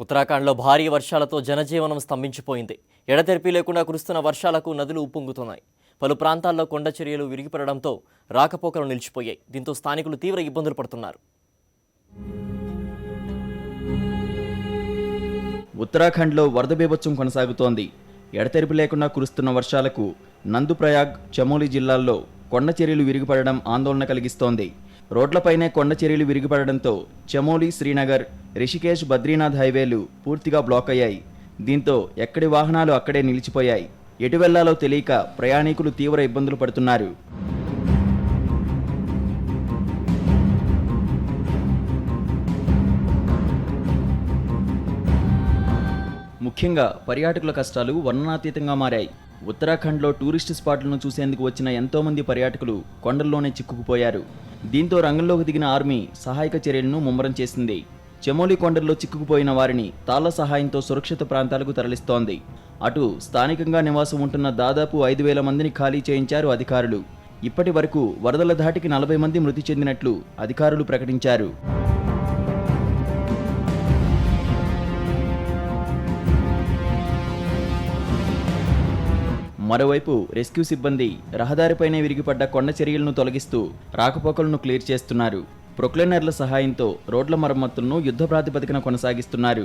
ఉత్తరాఖండ్లో భారీ వర్షాలతో జనజీవనం స్తంభించిపోయింది. ఎడతెరిపి లేకుండా కురుస్తున్న వర్షాలకు నదులు ఉప్పొంగుతున్నాయి. పలు ప్రాంతాల్లో కొండ చర్యలు విరిగిపడడంతో రాకపోకలు నిలిచిపోయాయి. దీంతో స్థానికులు తీవ్ర ఇబ్బందులు పడుతున్నారు. ఉత్తరాఖండ్లో వరద బీభత్సం కొనసాగుతోంది. ఎడతెరిపి లేకుండా కురుస్తున్న వర్షాలకు నందుప్రయాగ్, చమోలి జిల్లాల్లో కొండ చర్యలు విరిగిపడడం ఆందోళన కలిగిస్తోంది. రోడ్లపైనే కొండ చర్యలు విరిగిపడడంతో చమోలి, శ్రీనగర్, రిషికేశ్, బద్రీనాథ్ హైవేలు పూర్తిగా బ్లాక్ అయ్యాయి. దీంతో ఎక్కడి వాహనాలు అక్కడే నిలిచిపోయాయి. ఎటు వెళ్లాలో తెలియక ప్రయాణికులు తీవ్ర ఇబ్బందులు పడుతున్నారు. ముఖ్యంగా పర్యాటకుల కష్టాలు వర్ణనాతీతంగా మారాయి. ఉత్తరాఖండ్లో టూరిస్ట్ స్పాట్లను చూసేందుకు వచ్చిన ఎంతోమంది పర్యాటకులు కొండల్లోనే చిక్కుకుపోయారు. దీంతో రంగంలోకి దిగిన ఆర్మీ సహాయక చర్యలను ముమ్మరం చేసింది. చమోలి కొండల్లో చిక్కుకుపోయిన వారిని తాళ్ల సహాయంతో సురక్షిత ప్రాంతాలకు తరలిస్తోంది. అటు స్థానికంగా నివాసం ఉంటున్న దాదాపు 5,000 మందిని ఖాళీ చేయించారు అధికారులు. ఇప్పటి వరకు వరదల ధాటికి 40 మంది మృతి చెందినట్లు అధికారులు ప్రకటించారు. మరోవైపు రెస్క్యూ సిబ్బంది రహదారిపైనే విరిగిపడ్డ కొండ చర్యలను తొలగిస్తూ రాకపోకలను క్లియర్ చేస్తున్నారు. ప్రొక్లైనర్ల సహాయంతో రోడ్ల మరమ్మతులను యుద్ధ ప్రాతిపదికన కొనసాగిస్తున్నారు.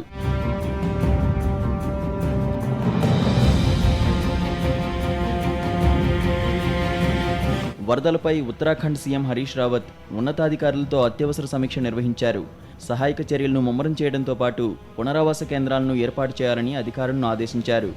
వరదలపై ఉత్తరాఖండ్ సీఎం హరీష్ రావత్ ఉన్నతాధికారులతో అత్యవసర సమీక్ష నిర్వహించారు. సహాయక చర్యలను ముమ్మరం చేయడంతో పాటు పునరావాస కేంద్రాలను ఏర్పాటు చేయాలని అధికారులను ఆదేశించారు.